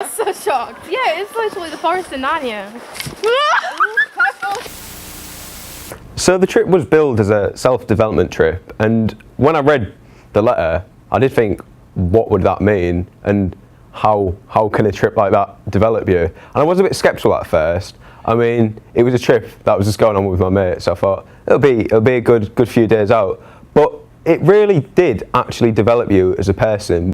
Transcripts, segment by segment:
I'm so shocked. Yeah, it's literally the forest in Narnia. So the trip was billed as a self-development trip, and when I read the letter, I did think, what would that mean, and how can a trip like that develop you? And I was a bit sceptical at first. I mean, it was a trip that was just going on with my mates, so I thought it'll be a good few days out. But it really did actually develop you as a person.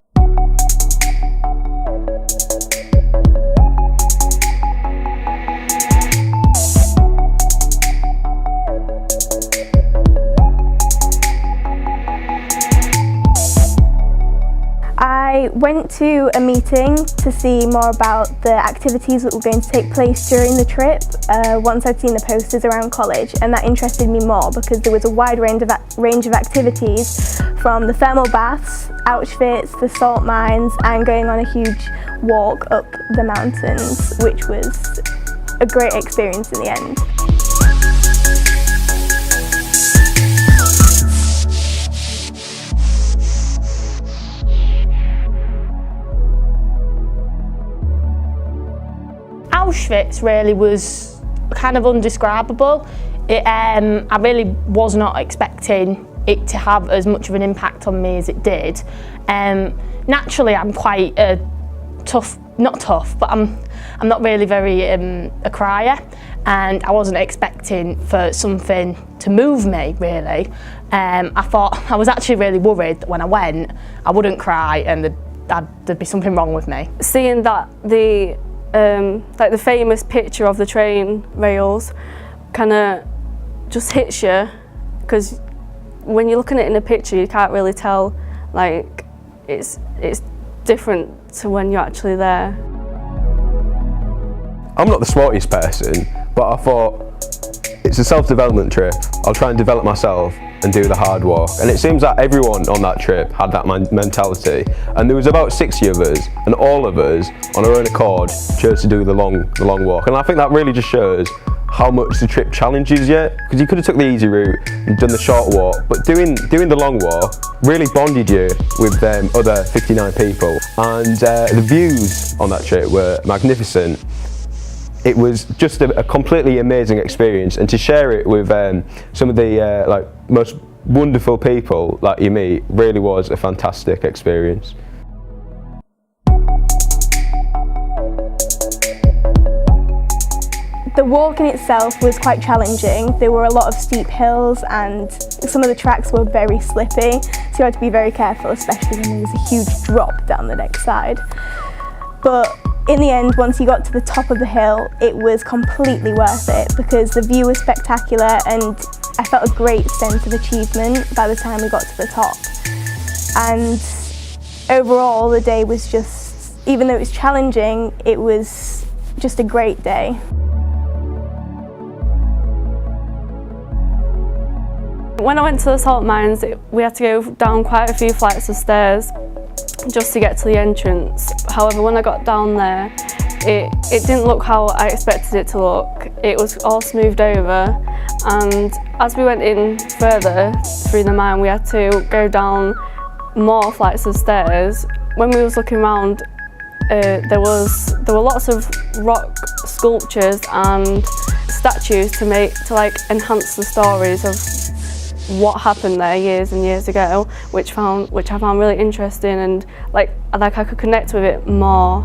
I went to a meeting to see more about the activities that were going to take place during the trip once I'd seen the posters around college, and that interested me more because there was a wide range of activities, from the thermal baths, Auschwitz, the salt mines, and going on a huge walk up the mountains, which was a great experience in the end. Auschwitz really was kind of undescribable. I really was not expecting it to have as much of an impact on me as it did. Naturally, I'm quite not tough, but I'm not really very a crier, and I wasn't expecting for something to move me really. I thought, I was actually really worried that when I went, I wouldn't cry and there'd be something wrong with me. Seeing that like the famous picture of the train rails kind of just hits you, because when you're looking at it in a picture you can't really tell, like it's different to when you're actually there. I'm not the smartest person, but I thought it's a self-development trip. I'll try and develop myself and do the hard work. And it seems that everyone on that trip had that mentality. And there was about 60 of us, and all of us, on our own accord, chose to do the long walk. And I think that really just shows how much the trip challenges you, because you could have took the easy route and done the short walk, but doing the long walk really bonded you with other 59 people. And the views on that trip were magnificent. It was just a completely amazing experience, and to share it with some of the most wonderful people that you meet really was a fantastic experience. The walk in itself was quite challenging. There were a lot of steep hills and some of the tracks were very slippy, so you had to be very careful, especially when there was a huge drop down the next side. But in the end, once you got to the top of the hill, it was completely worth it because the view was spectacular and I felt a great sense of achievement by the time we got to the top. And overall, the day was just, even though it was challenging, it was just a great day. When I went to the salt mines, we had to go down quite a few flights of stairs just to get to the entrance. However, when I got down there, it didn't look how I expected it to look. It was all smoothed over, and as we went in further through the mine, we had to go down more flights of stairs. When we was looking around, there were lots of rock sculptures and statues to enhance the stories of what happened there years and years ago, which I found really interesting, and like I could connect with it more.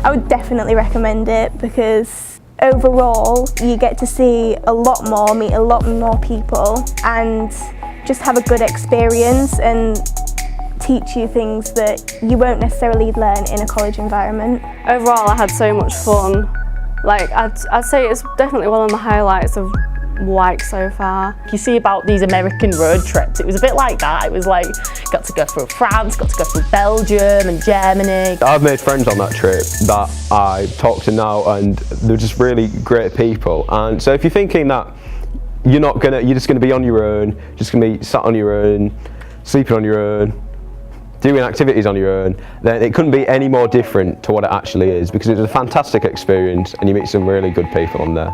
I would definitely recommend it because overall you get to see a lot more, meet a lot more people, and just have a good experience and teach you things that you won't necessarily learn in a college environment. Overall, I had so much fun. Like I'd say it's definitely one of the highlights of Wyke so far. You see about these American road trips, it was a bit like that. It was like, got to go through France, got to go through Belgium and Germany. I've made friends on that trip that I talk to now, and they're just really great people. And so if you're thinking that you're just gonna be on your own, just gonna be sat on your own, sleeping on your own, doing activities on your own, then it couldn't be any more different to what it actually is, because it was a fantastic experience and you meet some really good people on there.